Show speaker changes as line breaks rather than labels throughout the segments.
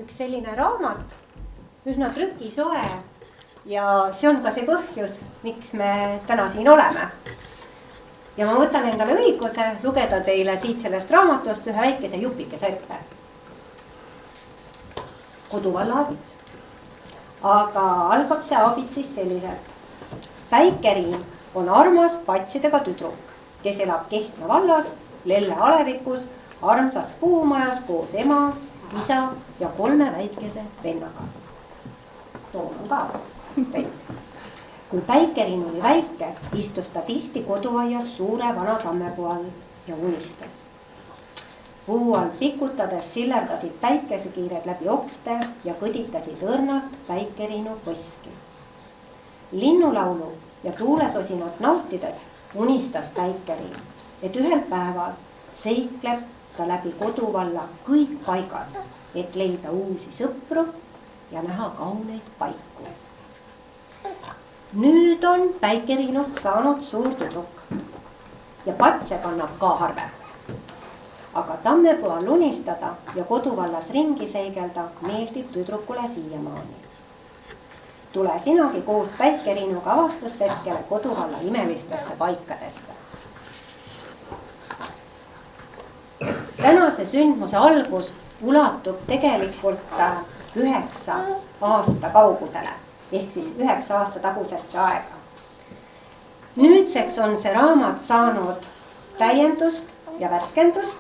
üks selline raamat, üsna trükisoe ja see on ka see põhjus, miks me täna siin oleme. Ja ma võtan endale õiguse lugeda teile siit sellest raamatust ühe väikese jupikese ette. Koduvalla aabits. Aga algab see aabits siis selliselt. Päikeriin on armas patsidega tüdruk, kes elab Kehtna vallas, Lelle alevikus, armsas puumajas koos ema, isa ja 3 väikese vennaga. Toon on ka vend. Kui Päikeriin oli väike, istus ta tihti koduaias suure vana tammepuu all ja unistas. Puu all pikutades sillerdasid päikesekiired läbi okste ja kõditasid õrnalt Päikeriinu põski. Linnulaulu ja tuulesosinat nautides unistas Päikeriin, et ühel päeval seikleb ta läbi koduvalla kõik paigad, et leida uusi sõpru ja näha kauneid paiku. Nüüd on Päikeriinust saanud suur tüdruk ja patse kannab ka harve. Aga tammepuu all unistada ja koduvallas ringi seigelda meeldib tüdrukule siiamaani. Tule sinagi koos Päikeriinuga avastusretkele koduvalla imelistesse paikadesse. Tänase sündmuse algus ulatub tegelikult 9 aasta kaugusele. Ehk siis 9 aasta tagusesse aega. Nüüdseks on see raamat saanud täiendust ja värskendust.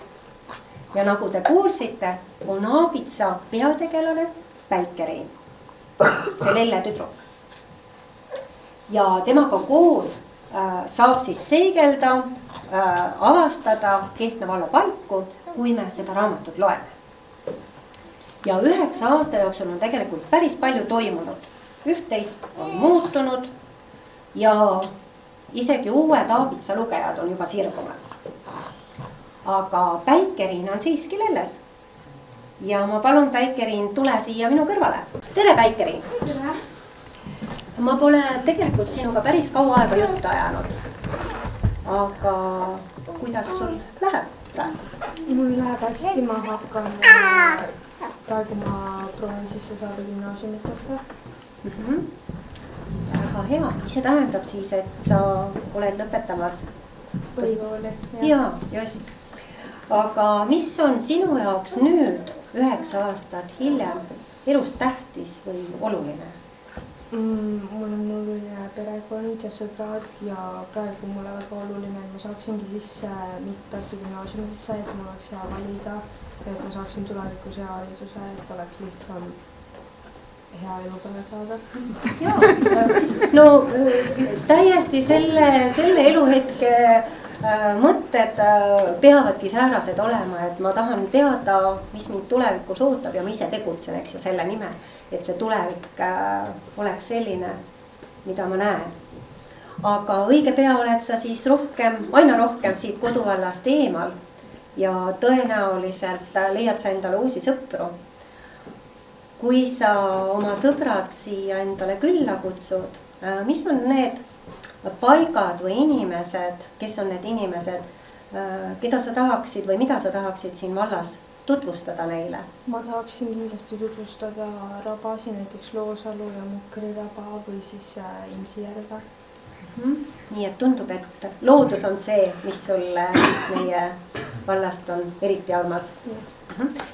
Ja nagu te kuulsite, on aabitsa peategelane Päikeriin, see Lelle tüdruk. Ja temaga koos saab siis seigelda, avastada Kehtna valla paiku, kui me seda raamatut loeme. Ja 9 aasta jooksul on tegelikult päris palju toimunud. Üht-teist on muutunud ja isegi uued aabitsa lugejad on juba sirgumas. Aga Päikeriin on siiski Lelles. Ja ma palun, Päikeriin, tule siia minu kõrvale. Tere, Päikeriin!
Tere!
Ma pole tegelikult sinuga päris kaua aega juttu ajanud. Aga kuidas sul läheb praegu?
Mul läheb hästi, ma hakkan praegu ma proovin sisse saada gümnaasiumitesse.
Väga hea. Mis see tähendab siis, et sa oled lõpetamas
põhikooli?
Jaa, just. Aga mis on sinu jaoks nüüd 9 aastat hiljem elus tähtis või oluline?
Mul on oluline perekond ja sõbrad ja praegu mulle väga oluline, et ma saaksingi sisse mitmesse gümnaasiumisse, et mul oleks hea valida, et ma saaksin tulevikus hea hariduse, et oleks lihtsam hea elu peale saada.
Jaa, no täiesti selle eluhetke mõtted peavadki säärased olema, et ma tahan teada, mis mind tulevikus ootab ja ma ise tegutsen, eks ju, selle nimel, et see tulevik oleks selline, mida ma näen. Aga õige pea oled sa siis aina rohkem siit koduvallast eemal ja tõenäoliselt leiad sa endale uusi sõpru. Kui sa oma sõbrad siia endale külla kutsud, mis on need paigad või inimesed, kes on need inimesed, keda sa tahaksid või mida sa tahaksid siin vallas tutvustada neile?
Ma tahaksin kindlasti tutvustada rabasi, näiteks Loosalu ja Mukri raba või siis Imsijärve.
Nii et tundub, et loodus on see, mis sulle meie vallast on eriti armas.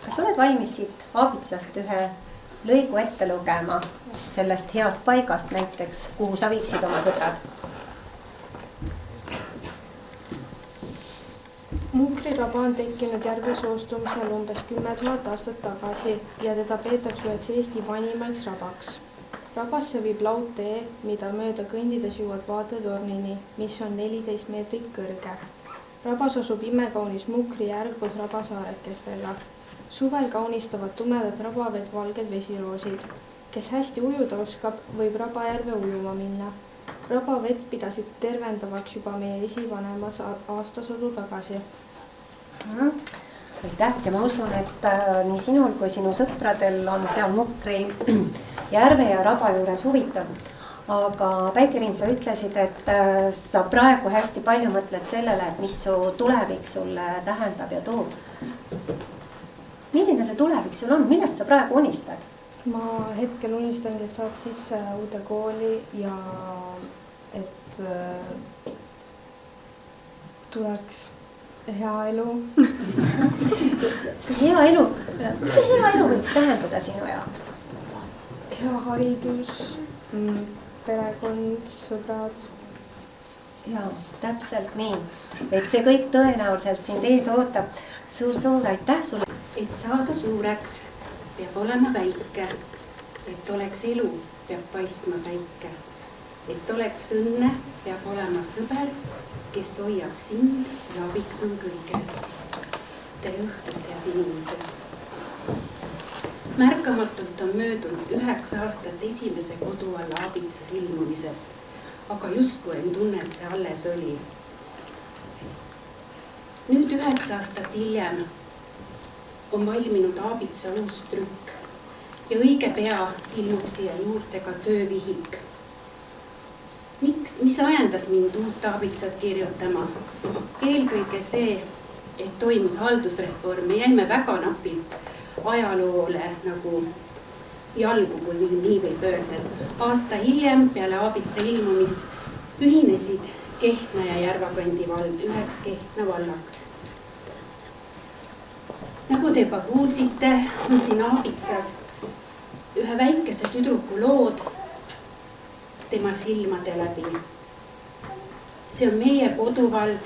Kas oled valmis siit aabitsast ühe lõigu ette lugema sellest heast paigast näiteks, kuhu sa viiksid oma sõbrad?
Mukri raba on tekkinud järve soostumisel umbes 10 000 aastat tagasi ja teda peetakse üheks Eesti vanimaks rabaks. Rabasse viib laudtee, mida mööda kõndides jõuad vaatetornini, mis on 14 meetrit kõrge. Rabas asub imekaunis Mukri järv koos rabasaarekestega. Suvel kaunistavad tumedat rabaved valged vesiroosid. Kes hästi ujuda oskab, võib Rabajärve ujuma minna. Rabavett pidasid tervendavaks juba meie esivanemas aastasadu tagasi.
Aitäh ja ma usun, et nii sinul kui sinu sõpradel on seal Mukri järve ja raba juures huvitav. Aga Päikeriin, sa ütlesid, et sa praegu hästi palju mõtled sellele, et mis su tulevik sulle tähendab ja toob. milline see tulevik sul on, millest sa praegu unistad?
Ma hetkel unistangi, et saab sisse uude kooli ja et tuleks hea elu.
See hea elu, mis see hea elu võiks tähendada sinu jaoks?
Hea haridus, perekond, sõbrad.
Ja, täpselt nii. Et see kõik tõenäoliselt sind ees ootab. Suur aitäh sulle.
Et saada suureks peab olema väike. Et oleks elu, peab paistma päike. Et oleks õnne, peab olema sõber, kes hoiab sind ja abiks on kõiges. Tere õhtust, head inimesed. Märkamatult on möödunud 9 aastat esimese kodu alla Aabitsas ilmumisest. Aga justkui en tunne, et see alles oli. Nüüd 9 aastat hiljem on valminud Aabitsa uus trükk ja õige pea ilmub siia juurde ka töövihik. Mis ajendas mind uut Aabitsat kirjutama? Eelkõige see, et toimus haldusreform. Me jäime väga napilt ajaloole nagu jalgu, kui nii võib öelda. Aasta hiljem peale Aabitsa ilmumist ühinesid Kehtna ja Järvakandi vald üheks Kehtna vallaks. Nagu te juba kuulsite, on siin Aabitsas ühe väikese tüdruku lood tema silmade läbi. See on meie koduvald,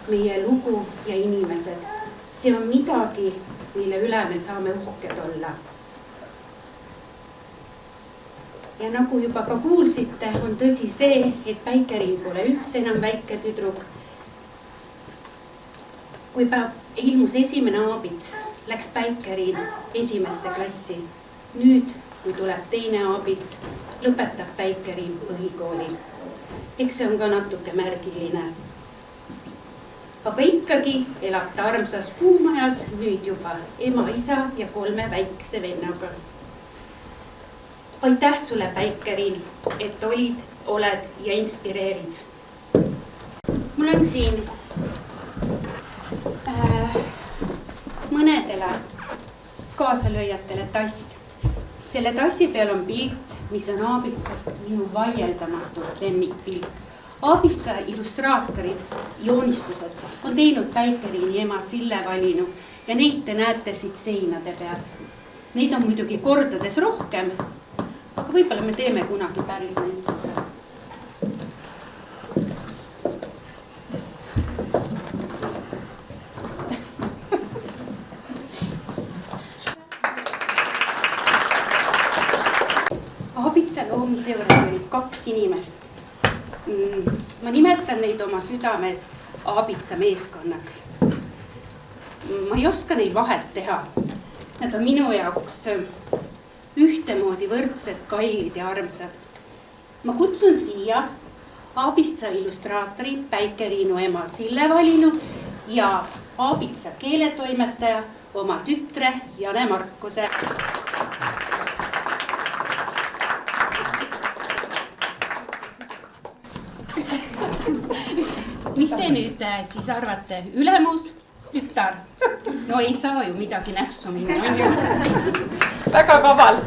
meie lugu ja inimesed. See on midagi, mille üle me saame uhked olla. Ja nagu juba ka kuulsite, on tõsi see, et Päikeriin pole üldse enam väike tüdruk. Kui ilmus esimene Aabits, läks Päikeriin esimesse klassi. Nüüd, kui tuleb teine Aabits, lõpetab Päikeriin põhikooli. Eks see on ka natuke märgiline. Aga ikkagi elab ta armsas puumajas nüüd juba ema, isa ja 3 väikese vennaga. Aitäh sulle, Päikeriin, et oled ja inspireerid. Mul on siin mõnedele kaasalööjatele tass. Selle tassi peal on pilt, mis on Aabitsast minu vaieldamatult lemmikpilt. Aabista illustraatorid, joonistused on teinud Päikeriini ema Sille Valinu ja neid te näete siit seinade peal. Neid on muidugi kordades rohkem, aga võib-olla me teeme kunagi päris näituse. Aabitsa loomise juures oli 2 inimest. Ma nimetan neid oma südames Aabitsa meeskonnaks. Ma ei oska neil vahet teha. Nad on minu jaoks ühtemoodi võrdsed, kallid ja armsad. Ma kutsun siia Aabitsa illustraatori Päikeriinu ema Sille Valinu ja Aabitsa keeletoimetaja oma tütre Jane Markuse. Mis te nüüd siis arvate? Ülemus, tütar? No ei saa ju midagi nässu minna, on ju?
Väga kaval.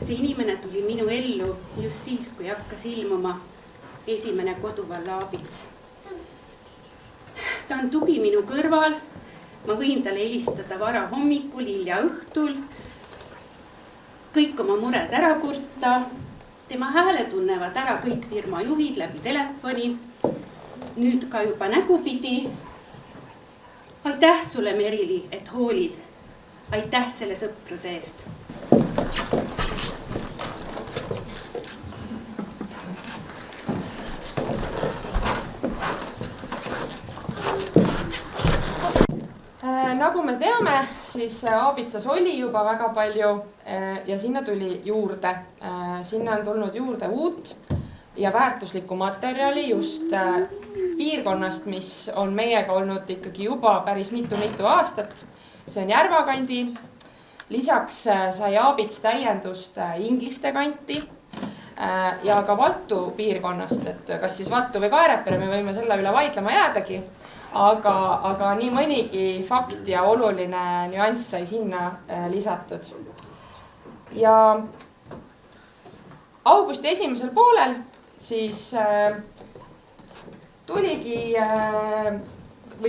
See inimene tuli minu ellu just siis, kui hakkas ilmuma esimene koduvalla Aabits. Ta on tugi minu kõrval, ma võin talle helistada vara hommikul, hilja õhtul, kõik oma mured ära kurta, tema hääle tunnevad ära kõik firma juhid läbi telefoni, nüüd ka juba nägupidi. Aitäh sulle, Merili, et hoolid, aitäh selle sõpruse eest.
Nagu me teame, siis Aabitsas oli juba väga palju ja sinna tuli juurde. Sinna on tulnud juurde uut. ja väärtuslikku materjali just piirkonnast, mis on meiega olnud ikkagi juba päris mitu aastat. See on Järvakandi. Lisaks sai Aabits täiendust Ingliste kanti ja ka Valtu piirkonnast, et kas siis Valtu või Kaarepere, me võime selle üle vaidlema jäädagi, aga nii mõnigi fakt ja oluline nüanss sai sinna lisatud. Ja augusti esimesel poolel siis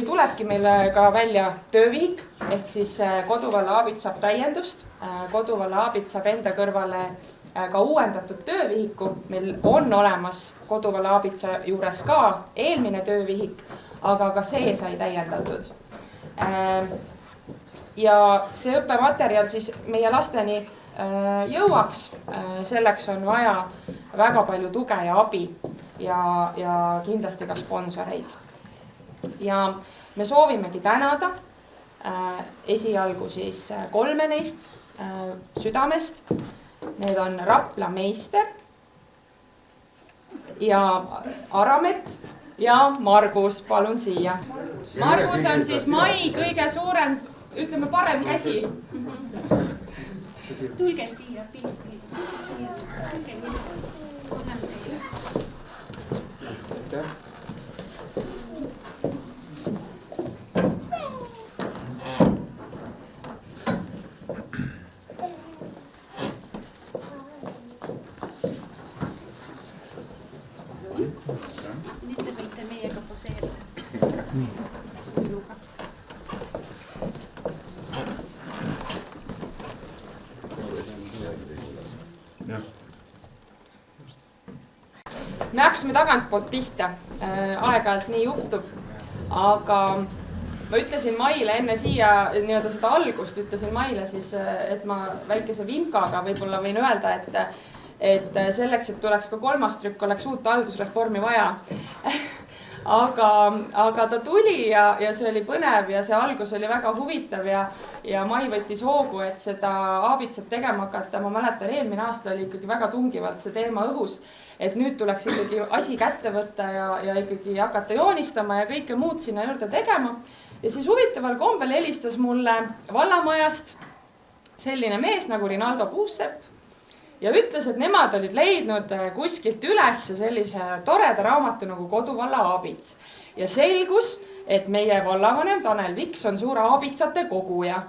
tulebki meile ka välja töövihik, ehk siis Koduvalla Aabits saab täiendust. Koduvalla Aabits saab enda kõrvale ka uuendatud töövihiku. Meil on olemas Koduvalla Aabitsa juures ka eelmine töövihik, aga ka see sai täiendatud. Ja see õppematerjal siis meie lasteni jõuaks. Selleks on vaja väga palju tuge ja abi ja kindlasti ka sponsoreid. Ja me soovimegi tänada esialgu siis 3 neist südamest. Need on Rapla Meister ja Aramet ja Margus, palun siia. Margus on siis Mai kõige suurem, ütleme parem käsi.
Tulge siia pilti. Nüüd te võite meiega poseerida. Minuga.
Me hakkasime tagantpoolt pihta, aeg-ajalt nii juhtub, aga ma ütlesin Maile enne siia nii-öelda seda algust, ütlesin Maile siis, et ma väikese vimkaga võib-olla võin öelda, et selleks, et tuleks ka 3. trükk, oleks uut haldusreformi vaja. Aga ta tuli ja see oli põnev ja see algus oli väga huvitav ja Mai võttis hoogu, et seda Aabitsat tegema hakata. Ma mäletan, eelmine aasta oli ikkagi väga tungivalt see teema õhus, et nüüd tuleks ikkagi asi kätte võtta ja ikkagi hakata joonistama ja kõike muud sinna juurde tegema. Ja siis huvitaval kombel helistas mulle vallamajast selline mees nagu Rinaldo Puussepp ja ütles, et nemad olid leidnud kuskilt üles sellise toreda raamatu nagu Koduvalla Aabits. Ja selgus, et meie vallavanem Tanel Viks on suur aabitsate koguja.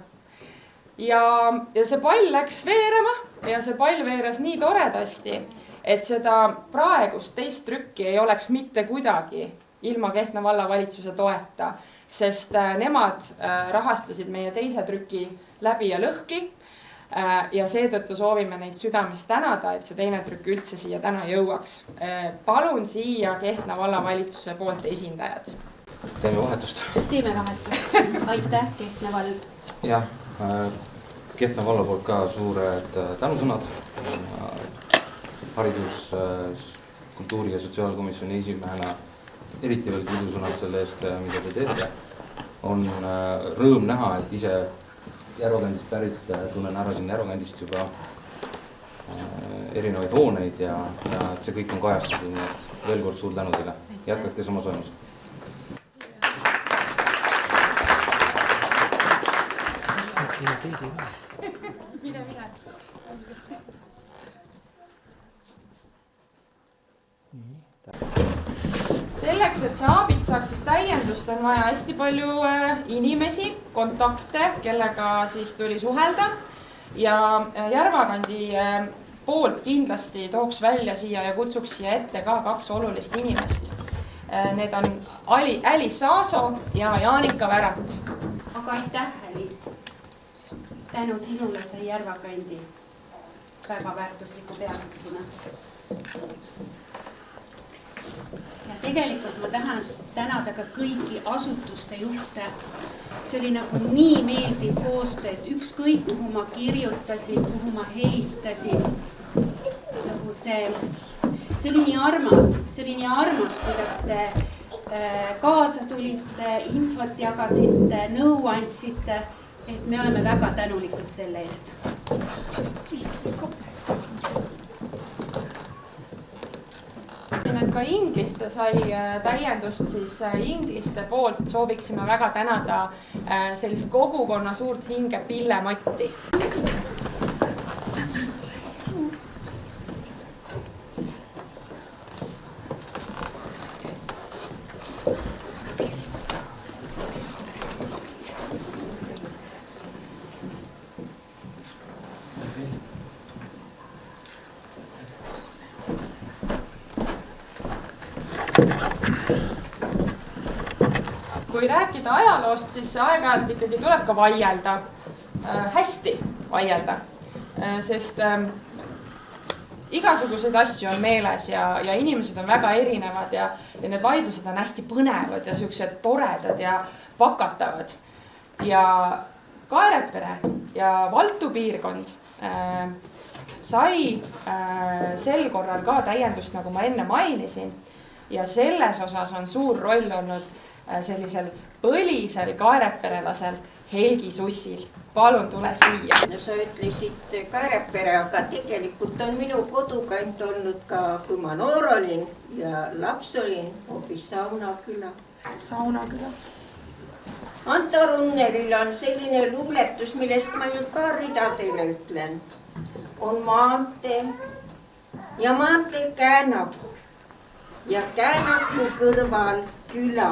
Ja see pall läks veerema ja see pall veeres nii toredasti, et seda praegust teist trükki ei oleks mitte kuidagi ilma Kehtna vallavalitsuse toeta, sest nemad rahastasid meie teise trüki läbi ja lõhki. Ja seetõttu soovime neid südamest tänada, et see teine trükk üldse siia täna jõuaks. Palun siia Kehtna vallavalitsuse poolt esindajad.
Teeme vahetust.
Teeme vahetust. Aitäh, Kehtna vald.
Jah, Kehtna valla poolt ka suured tänusõnad. Haridus, kultuuri- ja sotsiaalkomisjoni esimehena eriti veel kiidusõnad selle eest, mida te teete. On rõõm näha, et ise Järvakandist pärit, tunnen ära siin Järvakandist juba erinevaid hooneid ja see kõik on kajastatud, nii et veel kord suur tänu teile. Jätkake samas vaimus.
Mine. Selleks, et see Aabits saaks siis täiendust, on vaja hästi palju inimesi, kontakte, kellega siis tuli suhelda. Ja Järvakandi poolt kindlasti tooks välja siia ja kutsuks siia ette ka 2 olulist inimest. Need on Alice Aaso ja Jaanika Värat.
Aga aitäh, Alice. Tänu sinule sai Järvakandi väga väärtusliku pealikuna. Ja tegelikult ma tahan tänada ka kõiki asutuste juhte. See oli nagu nii meeldiv koostöö, et ükskõik kuhu ma kirjutasin, kuhu ma helistasin. Nagu see oli nii armas, kuidas te kaasa tulite, infot jagasite, nõu andsite, et me oleme väga tänulikud selle eest.
ka ingliste sai täiendust, siis ingliste poolt sooviksime väga tänada sellist kogukonna suurt hinge Pille Matti. Kui rääkida ajaloost, siis aeg-ajalt ikkagi tuleb ka vaielda, hästi vaielda, sest igasuguseid asju on meeles ja inimesed on väga erinevad ja need vaidlused on hästi põnevad ja sellised toredad ja pakatavad. Ja Kaarepere ja Valtu piirkond sai sel korral ka täiendust, nagu ma enne mainisin, ja selles osas on suur roll olnud sellisel põlisel kaereperelasel Helgi Sussil. Palun tule siia.
No sa ütlesid Kaarepere, aga tegelikult on minu kodukant olnud ka, kui ma noor olin ja laps olin, hoopis Saunaküla.
Saunaküla.
Anto Runneril on selline luuletus, millest ma nüüd paar rida teile ütlen. On maantee ja maantee Käänaku ja Käänaku kõrval küla.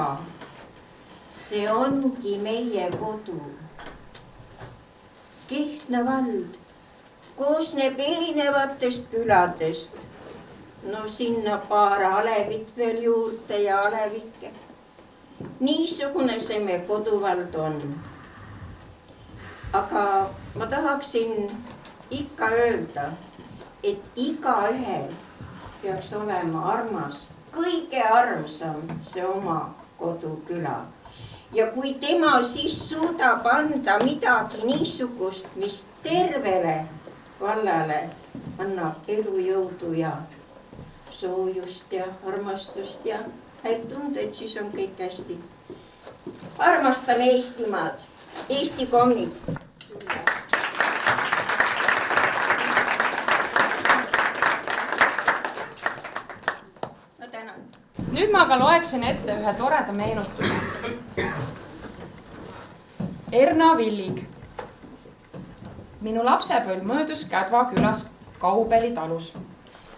See ongi meie kodu. Kehtna vald koosneb erinevatest küladest. No sinna paar Alevit veel juurde ja Alevikke. Niisugune see me koduvald on. Aga ma tahaksin ikka öelda, et igaühel peaks olema armas, kõige armsam see oma koduküla. Ja kui tema siis suudab anda midagi niisugust, mis tervele vallale annab elujõudu ja soojust ja armastust ja häid tundeid, siis on kõik hästi. Armastan Eestimaad, Eesti kommid. Ma tänan.
Nüüd ma aga loeksin ette ühe toreda meenutuse. Erna Villig. Minu lapsepõlv möödus Kädva külas Kaubeli talus,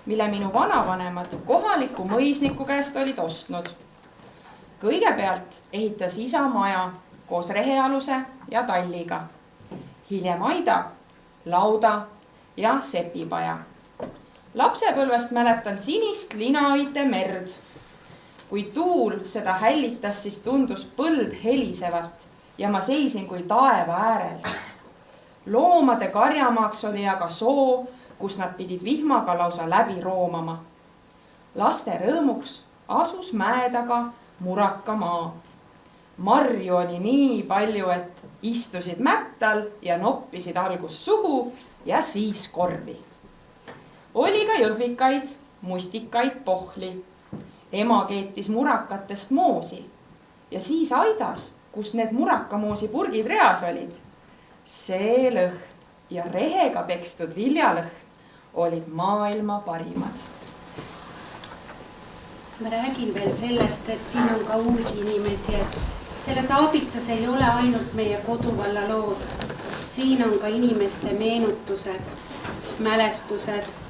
mille minu vanavanemad kohaliku mõisniku käest olid ostnud. Kõigepealt ehitas isa maja koos rehealuse ja talliga. Hiljem aida, lauda ja sepipaja. Lapsepõlvest mäletan sinist linaõite merd. Kui tuul seda hällitas, siis tundus põld helisevat ja ma seisin kui taeva äärel. Loomade karjamaaks oli aga soo, kus nad pidid vihmaga lausa läbi roomama. Laste rõõmuks asus mäe taga muraka maa. Marju oli nii palju, et istusid mättal ja noppisid algus suhu ja siis korvi. Oli ka jõhvikaid, mustikaid, pohli. Ema keetis murakatest moosi ja siis aidas, kus need murakamoosi purgid reas olid. See lõhn ja rehega pekstud viljalõhn olid maailma parimad.
Ma räägin veel sellest, et siin on ka uusi inimesi, et selles Aabitsas ei ole ainult meie koduvalla lood. Siin on ka inimeste meenutused, mälestused.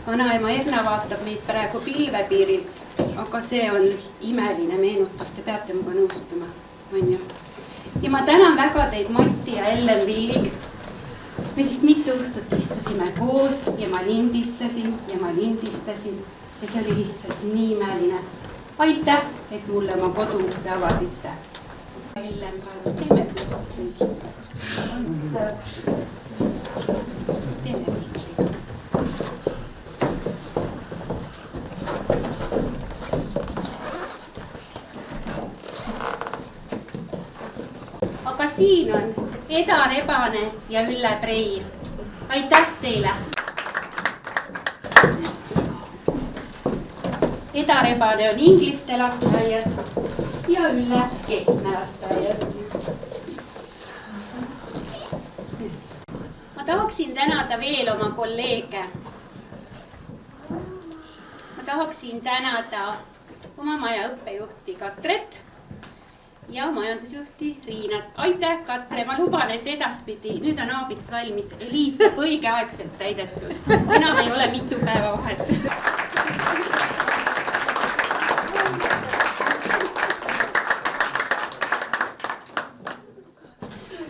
Vanaema Erna vaatab meid praegu pilvepiirilt, aga see on imeline meenutus, te peate muga nõustuma, on ju? Ja ma tänan väga teid, Mati ja Ellen Villig. Me vist mitu õhtut istusime koos ja ma lindistasin ja see oli lihtsalt nii imeline. Aitäh, et mulle oma koduukse avasite. Ellen, teeme pilti. Teeme pilti. Aga siin on Eda Rebane ja Ülle Prei. Aitäh teile! Eda Rebane on ingliste lasteaias ja Ülle Kehtna lasteaias. Ma tahaksin tänada veel oma kolleege. Ma tahaksin tänada oma maja õppejuhti Katret ja majandusjuhti Riinat. Aitäh, Katre, ma luban, et edaspidi, nüüd on aabits valmis, Eliis saab õigeaegselt täidetud. Enam ei ole mitu päeva vahetus.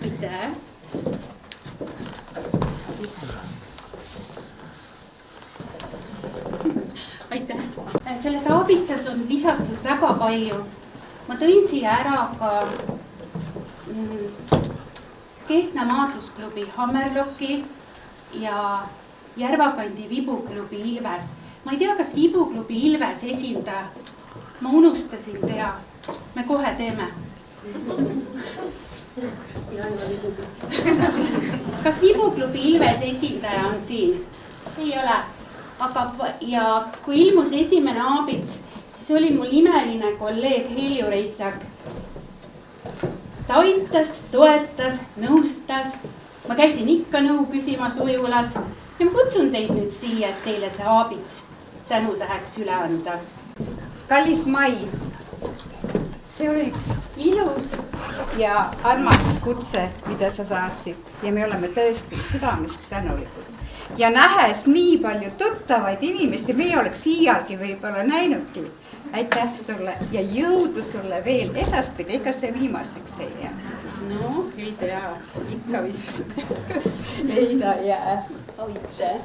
Aitäh. Aitäh. Selles aabitsas on lisatud väga palju. Ma tõin siia ära ka Kehtna maadlusklubi Hammerlocki ja Järvakandi vibuklubi Ilves. Ma ei tea, kas vibuklubi Ilves esindaja. Ma unustasin teha. Me kohe teeme. Kas vibuklubi Ilves esindaja on siin? Ei ole. Aga ja kui ilmus esimene aabits, siis oli mul imeline kolleeg Helju Reitsak. Ta aitas, toetas, nõustas. Ma käisin ikka nõu küsimas Ujulas ja ma kutsun teid nüüd siia, et teile see aabits tänutäheks üle anda.
Kallis Mai, see oli üks ilus ja armas kutse, mida sa saatsid ja me oleme tõesti südamest tänulikud. Ja nähes nii palju tuttavaid inimesi, me ei oleks iialgi võib-olla näinudki. Aitäh sulle ja jõudu sulle veel edaspidi, ega see viimaseks ei jää.
No, ei tea, ikka vist.
Ei ta jää.
Aitäh.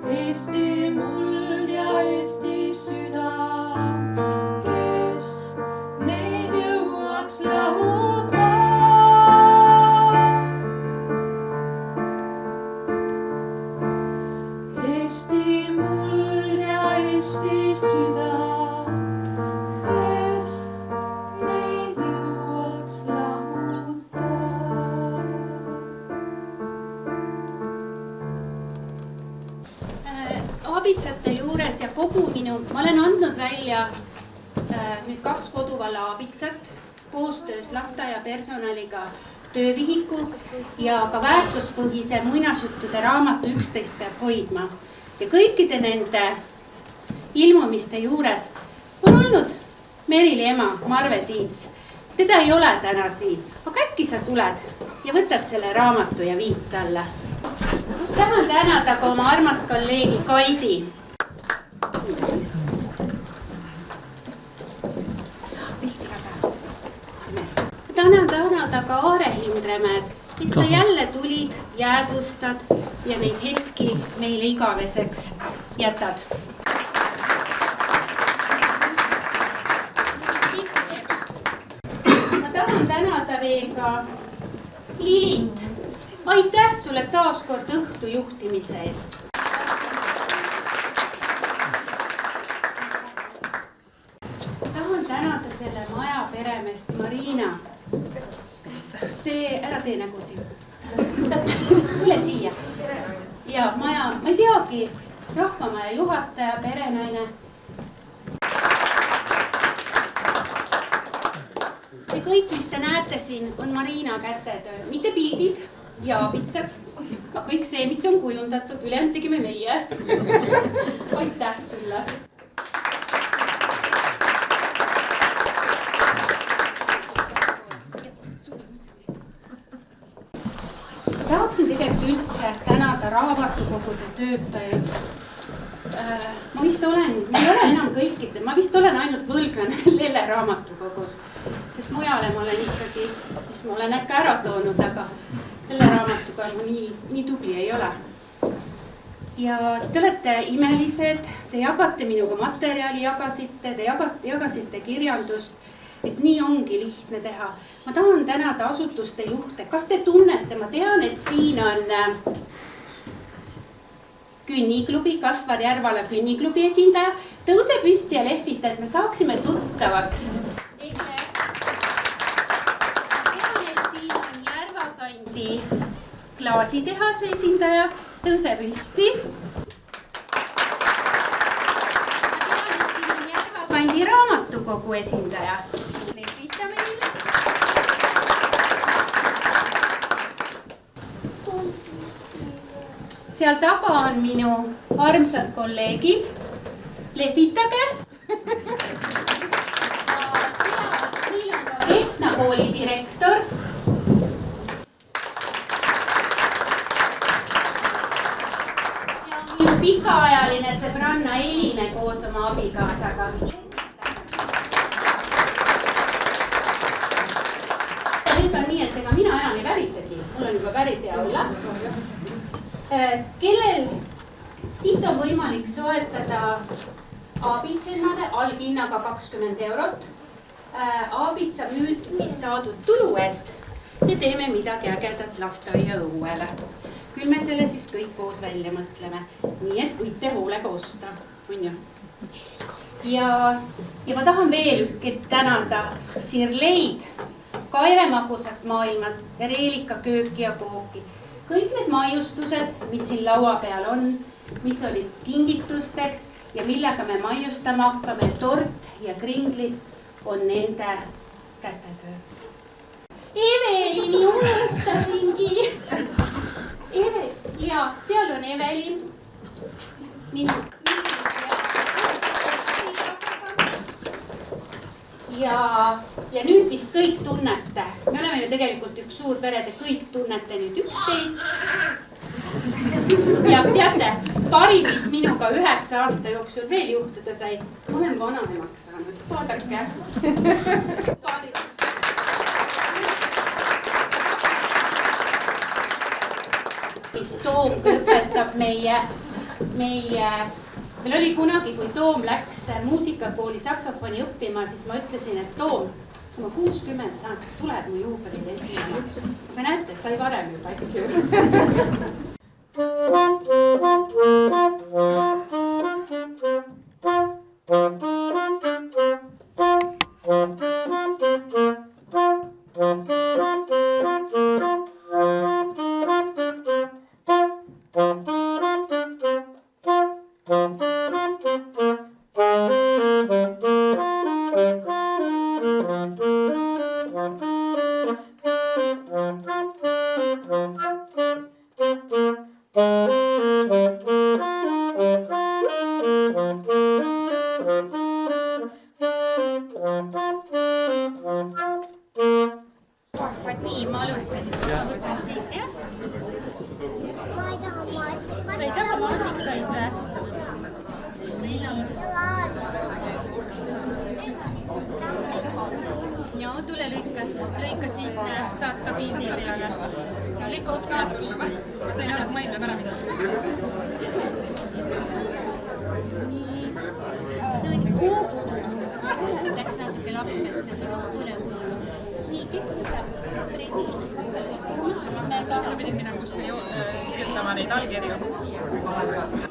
Eesti muld ja Eesti süda, kes neid jõuaks lahuta. Eesti süda, kes meid jõuaks lahuta.
Aabitsate juures ja kogu ma olen andnud välja nüüd 2 koduvalla aabitsat koostöös lasteaia personaliga töövihiku ja ka väärtuspõhise muinasjuttude raamatu 11 peab hoidma. Ja kõikide nende ilmumiste juures on olnud Merili ema Marve Tiits. Teda ei ole täna siin, aga äkki sa tuled ja võtad selle raamatu ja viid talle. Tahan tänada ka oma armast kolleegi Kaidi. Tahan tänada ka Aare Hindremäed, et sa jälle tulid, jäädvustad ja neid hetki meile igaveseks jätad. Ma tahan tänada veel ka Lilit. Aitäh sulle taas kord õhtu juhtimise eest. Tahan tänada selle maja peremeest Marina. See, ära tee nägu siin. Tule siia. Ja maja, ma ei teagi, rahvamaja juhataja, perenaine. See kõik, mis te näete siin, on Marina kätetöö. Mitte pildid ja aabitsad, aga kõik see, mis on kujundatud, ülejäänud tegime meie. Aitäh sulle. Tahaksin tegelikult üldse tänada raamatukogude töötajaid. Ma vist olen, ma ei ole enam kõikide, ma vist olen ainult võlglane Lelle raamatukogus, sest mujale ma olen ikkagi, mis ma olen äkki ära toonud, aga Lelle raamatukogu ma nii tubli ei ole. Ja te olete imelised, te jagate minuga materjali, te jagasite kirjandust, et nii ongi lihtne teha. Ma tahan tänada asutuste juhte. Kas te tunnete? Ma tean, et siin on künniklubi, Kasvar Järvala künniklubi esindaja. Tõuse püsti ja lehvita, et me saaksime tuttavaks. Tean, et siin on Järvakandi klaasitehase esindaja. Tõuse püsti. Tean, et siin on Järvakandi raamatukogu esindaja. Lehvitame nii. Seal taga on minu armsad kolleegid. Lehvitage. Meil on ka Kehtna kooli direktor. Ja minu pikaajaline sõbranna Eline koos oma abikaasaga. Nüüd on nii, et ega mina enam ei värisegi. Mul on juba päris hea olla. Kellel siit on võimalik soetada aabitsennade alghinnaga 20 €. Aabitsa müügist saadud tulu eest me teeme midagi ägedat lasteaia õuele. Küll me selle siis kõik koos välja mõtleme. Nii et võite hoolega osta. On ju? Ja ma tahan veel tänada Sirleid, Kaire magusat maailma, Reelika kööki ja kooki. Kõik need maiustused, mis siin laua peal on, mis olid kingitusteks ja millega me maiustama hakkame, tort ja kringlid, on nende kätetöö. Evelini unustasingi. Ja seal on Evelin, minu ja nüüd vist kõik tunnete, me oleme ju tegelikult üks suur pere, te kõik tunnete nüüd 11. Ja teate, parim, mis minuga 9 aasta jooksul veel juhtuda sai, ma olen vananemaks saanud, vaadake. Mis Toom lõpetab meil oli kunagi, kui Toom läks muusikakooli saksofoni õppima, siis ma ütlesin, et Toom, kui ma 60 saan, sa tuled mu juubelile esinema. Aga näete, sai varem juba, eks ju.
alustad. Ma võtan siit, jah? Sa ei taha maasikaid või? Nii. No, tule lõika siit, saad ka pildi peale. Lõika otsa. Sa ei näe, maim läheb ära mida. Nii. Läks natuke lappesse, tule hullu. Nii, kes võtab?
Sa pidid minema kuskil kirjutama neid allkirju.